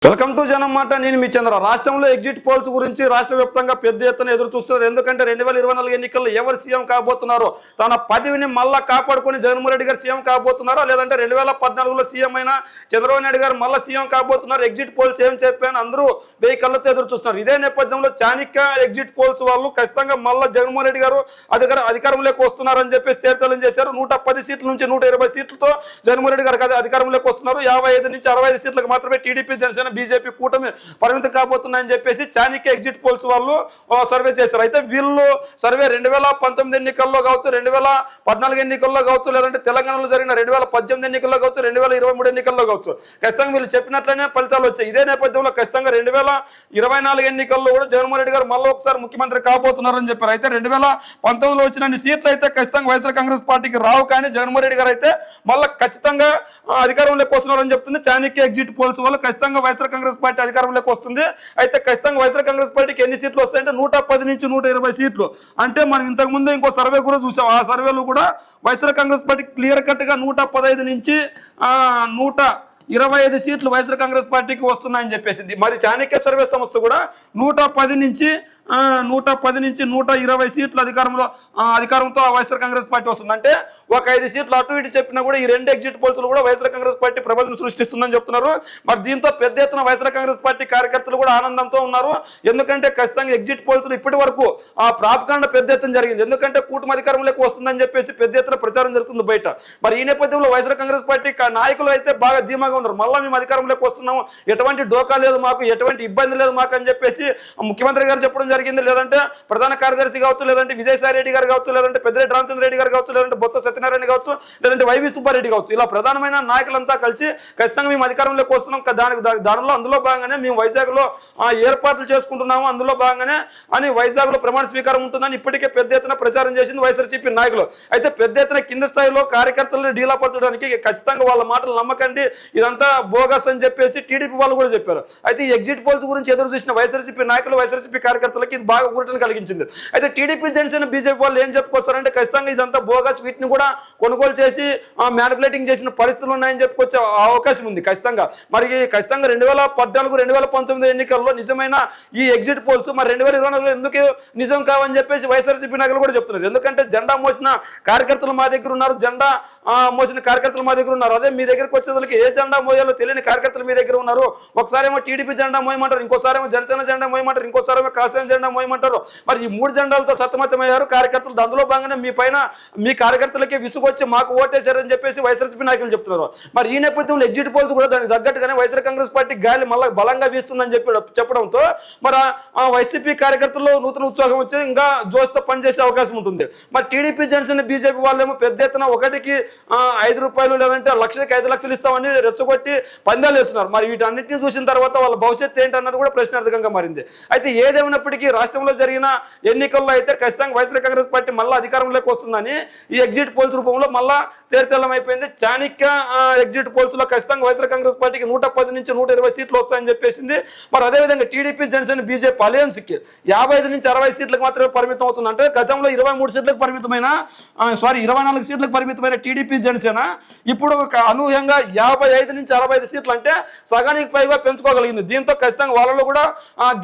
Welcome to జనం మాట. నేను మీ చంద్ర. రాష్ట్రంలో ఎగ్జిట్ పోల్స్ గురించి రాష్ట్ర వ్యాప్తంగా పెద్ద ఎత్తున ఎదురు చూస్తున్నారు. ఎందుకంటే 2024 ఎన్నికల్లో ఎవరు సీఎం కాబోతున్నారో, తన పదవిని మళ్ళా కాపాడుకొని జగన్మోహన్ రెడ్డి గారు సీఎం కాబోతున్నారో, లేదంటే 2014లో సీఎం అయిన చంద్రబాబు నాయుడు గారు మళ్ళీ సీఎం కాబోతున్నారు. ఎగ్జిట్ పోల్స్ ఏం చెప్పాను అందరూ వెయ్యి కళ్ళతో ఎదురు చూస్తున్నారు. ఇదే నేపథ్యంలో చాణక్య ఎగ్జిట్ పోల్స్ వాళ్ళు ఖచ్చితంగా మళ్ళీ జగన్మోహన్ రెడ్డి గారు అధికారంలోకి వస్తున్నారని చెప్పేసి తేల్తెల్లం చేశారు. 110 సీట్ల నుంచి 120 సీట్లతో జగన్మోహన్ రెడ్డి గారు అధికారంలోకి వస్తున్నారు. 55 నుంచి 65 సీట్లకు మాత్రమే టీడీపీ జనసేన బీజేపీ కూటమి పరిమితం కాబోతున్నాయని చెప్పేసి చాణక్య ఎగ్జిట్ పోల్స్ వాళ్ళు సర్వే చేశారు. అయితే వీళ్ళు సర్వే 2019 ఎన్నికల్లో కావచ్చు, 2014 ఎన్నికల్లో కావచ్చు, లేదంటే తెలంగాణలో జరిగిన 2018 ఎన్నికల్లో కావచ్చు, 2023 ఎన్నికల్లో కావచ్చు, ఖచ్చితంగా వీళ్ళు చెప్పినట్లనే ఫలితాలు వచ్చాయి. ఇదే నేపథ్యంలో ఖచ్చితంగా 2024 ఎన్నికల్లో కూడా జగన్మోహన్ రెడ్డి గారు మళ్ళీ ఒకసారి ముఖ్యమంత్రి కాబోతున్నారని చెప్పారు. అయితే 2019లో వచ్చిన సీట్లు అయితే ఖచ్చితంగా వైఎస్ఆర్ కాంగ్రెస్ పార్టీకి రావు, కానీ జగన్మోహన్ రెడ్డి గారు అయితే మళ్ళీ ఖచ్చితంగా అధికారంలోకి వస్తున్నారని చెప్తుంది చాణక్య ఎగ్జిట్ పోల్స్ వాళ్ళు. ఖచ్చితంగా వైఎస్ఆర్ కాంగ్రెస్ పార్టీ అధికారంలోకి వస్తుంది. అయితే ఖచ్చితంగా వైఎస్ఆర్ కాంగ్రెస్ పార్టీకి ఎన్ని సీట్లు వస్తాయంటే 110 నుంచి 120 సీట్లు. అంటే మనం ఇంతకు ముందు ఇంకో సర్వే కూడా చూసాం. ఆ సర్వేలో కూడా YSR Congress party clear cut గా 115 నుంచి 125 సీట్లు వైఎస్ఆర్ కాంగ్రెస్ పార్టీకి వస్తున్నాయని చెప్పేసింది. మరి చాణక్య సర్వే సంస్థ కూడా 110 నుంచి 120 సీట్లు అధికారంతో వైఎస్ఆర్ కాంగ్రెస్ పార్టీ వస్తుంది. అంటే ఒక 5 సీట్లు అటు ఇటు చెప్పినా కూడా ఈ రెండు ఎగ్జిట్ పోల్స్ కూడా వైఎస్ఆర్ కాంగ్రెస్ పార్టీ ప్రబలం సృష్టిస్తుందని చెప్తున్నారు. మరి దీంతో పెద్ద ఎత్తున వైఎస్ఆర్ కాంగ్రెస్ పార్టీ కార్యకర్తలు కూడా ఆనందంతో ఉన్నారు. ఎందుకంటే ఖచ్చితంగా ఎగ్జిట్ పోల్స్ ఇప్పటి వరకు ఆ ప్రాపకాండ పెద్ద ఎత్తున జరిగింది. ఎందుకంటే కూటమి అధికారంలోకి వస్తుందని చెప్పేసి పెద్ద ఎత్తున ప్రచారం జరుగుతుంది బయట. మరి ఈ నేపథ్యంలో వైఎస్ఆర్ కాంగ్రెస్ పార్టీ నాయకులు అయితే బాగా ధీమాగా ఉన్నారు. మళ్ళీ మేము అధికారంలోకి వస్తున్నాము, ఎటువంటి డోకా లేదు మాకు, ఎటువంటి ఇబ్బంది లేదు మాకు అని చెప్పేసి ముఖ్యమంత్రి గారు చెప్పడం జరిగింది. లేదంటే ప్రధాన కార్యదర్శి కావచ్చు, లేదంటే విజయసాయి రెడ్డి గారు కావచ్చు, లేదంటే పెద్దిరెడ్డి రామచంద్ర రెడ్డి గారు కావచ్చు, లేదంటే బొత్స సత్యనారాయణ కావచ్చు, లేదంటే వైవి సుబ్బారెడ్డి కావచ్చు, ఇలా ప్రధానమైన నాయకులంతా కలిసి ఖచ్చితంగా మేము అధికారంలోకి వస్తున్నాం, దానిలో అందులో భాగంగానే మేము వైజాగ్ లో ఏర్పాట్లు చేసుకుంటున్నాము, అందులో భాగంగానే అని వైజాగ్ లో ప్రమాణ స్వీకారం ఉంటుందని ఇప్పటికే పెద్ద ఎత్తున ప్రచారం చేసింది వైఎస్ఆర్సీపీ నాయకులు. అయితే పెద్ద ఎత్తున కింద స్థాయిలో కార్యకర్తలను డీలాపరచడానికి ఖచ్చితంగా వాళ్ళ మాటలు నమ్మకండి, ఇదంతా బోగస్ అని చెప్పేసి టీడీపీ వాళ్ళు కూడా చెప్పారు. అయితే ఈ ఎగ్జిట్ పోల్స్ గురించి ఎదురు చూసిన వైఎస్ఆర్సీపీ నాయకులు, వైఎస్ఆర్సీపీ కార్యకర్తలకి ఇది బాగా ఊరటను కలిగించింది. అయితే టీడీపీ జనసేన బీజేపీ వాళ్ళు ఏం చెప్పుకొస్తారంటే ఖచ్చితంగా ఇదంతా బోగస్, వీటిని కూడా కొనుగోలు చేసి మ్యానిపులేటింగ్ చేసిన పరిస్థితులు ఉన్నాయని చెప్పుకొచ్చే అవకాశం ఉంది ఖచ్చితంగా. మరి ఖచ్చితంగా 2014, 2019 ఎన్నికల్లో నిజమైన ఈ ఎగ్జిట్ పోల్స్ మరి 2024లో ఎందుకు నిజం కావని చెప్పేసి వైఎస్ఆర్సీపీ నాయకులు కూడా చెప్తున్నారు. ఎందుకంటే జెండా మోసిన కార్యకర్తలు మా దగ్గర ఉన్నారు, జెండా మోసిన కార్యకర్తలు మా దగ్గర ఉన్నారు. అదే మీ దగ్గరకు వచ్చేసరికి ఏ జెండా మోయాలో తెలియని కార్యకర్తలు మీ దగ్గర ఉన్నారు. ఒకసారి ఏమో టీడీపీ జెండా మోయమంటారు, ఇంకోసారి ఏమో జనసేన జెండా మోయమంటారు, ఇంకోసారి ఏమో కాసేన జెండా మోయమంటారు. మరి ఈ 3 జెండాలతో సతమతమయ్యారు కార్యకర్తలు. అందులో భాగంగానే మీ పైన మీ కార్యకర్తలకి విసుగొచ్చి మాకు ఓటేశారని చెప్పేసి వైఎస్ఆర్సీపీ నాయకులు చెప్తున్నారు. మరి ఈ నేపథ్యంలో ఎగ్జిట్ పోల్స్ కూడా దానికి తగ్గట్టుగానే వైఎస్ఆర్ కాంగ్రెస్ పార్టీ గాలి మళ్ళీ బలంగా వీస్తుందని చెప్పడంతో మరి వైసీపీ కార్యకర్తల్లో నూతన ఉత్సాహం వచ్చి ఇంకా జోష్తో పనిచేసే అవకాశం ఉంటుంది. మరి టీడీపీ జనసేన బీజేపీ వాళ్ళేమో పెద్ద ఎత్తున ఒకటికి 5 రూపాయలు లేదంటే లక్షకి 5 లక్షలు ఇస్తామని రెచ్చగొట్టి పందాలు వేస్తున్నారు. మరి వీటన్నిటిని చూసిన తర్వాత వాళ్ళ భవిష్యత్తు ఏంటన్నది కూడా ప్రశ్నార్థకంగా మారింది. అయితే ఏదేమైనప్పటికీ రాష్ట్రంలో జరిగిన ఎన్నికల్లో అయితే ఖచ్చితంగా వైఎస్ఆర్ కాంగ్రెస్ పార్టీ మళ్ళీ అధికారంలోకి వస్తుందని ఈ ఎగ్జిట్ పోల్స్ రూపంలో మళ్ళా తేల్తెల్లం అయిపోయింది. చాణక్య ఎగ్జిట్ పోల్స్ లో ఖచ్చితంగా వైఎస్ఆర్ కాంగ్రెస్ పార్టీకి 110 నుంచి 120 సీట్లు వస్తాయని చెప్పేసింది. మరి అదేవిధంగా టీడీపీ జనసేన బీజేపీ అలయన్స్ కి 55 నుంచి 60 సీట్లకు మాత్రమే పరిమితం అవుతుంది. అంటే గతంలో 23 సీట్లకు పరిమితమైన 24 సీట్లకు పరిమితమైన టీడీపీ జనసేన ఇప్పుడు అనూహ్యంగా 55 నుంచి 65 సీట్లు, అంటే సగానికి పైగా పెంచుకోగలిగింది. దీంతో ఖచ్చితంగా వాళ్ళలో కూడా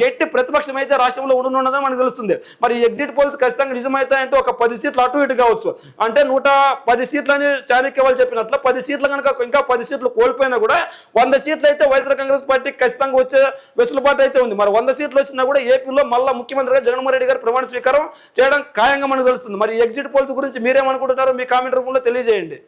గట్టి ప్రతిపక్షం అయితే రాష్ట్రంలో ఉండనున్నదని మనకు తెలుస్తుంది. మరి ఎగ్జిట్ పోల్స్ ఖచ్చితంగా నిజమైతాయంటే ఒక 10 సీట్లు అటు ఇటు కావచ్చు. అంటే 110 సీట్లని చాణక్య వాళ్ళు చెప్పినట్లు 10 సీట్లు కనుక ఇంకా 10 సీట్లు కోల్పోయినా కూడా 100 సీట్లు అయితే వైఎస్ఆర్ కాంగ్రెస్ పార్టీ ఖచ్చితంగా వచ్చే వెసులుబాటు అయితే ఉంది. మరి 100 సీట్లు వచ్చినా కూడా ఏపీలో మళ్ళీ ముఖ్యమంత్రిగా జగన్మోహన్ రెడ్డి గారు ప్రమాణ స్వీకారం చేయడం ఖాయంగా మనకు తెలుస్తుంది. మరి ఎగ్జిట్ పోల్స్ గురించి మీరేమనుకుంటున్నారో మీ కామెంట్ రూపంలో తెలియజేయండి.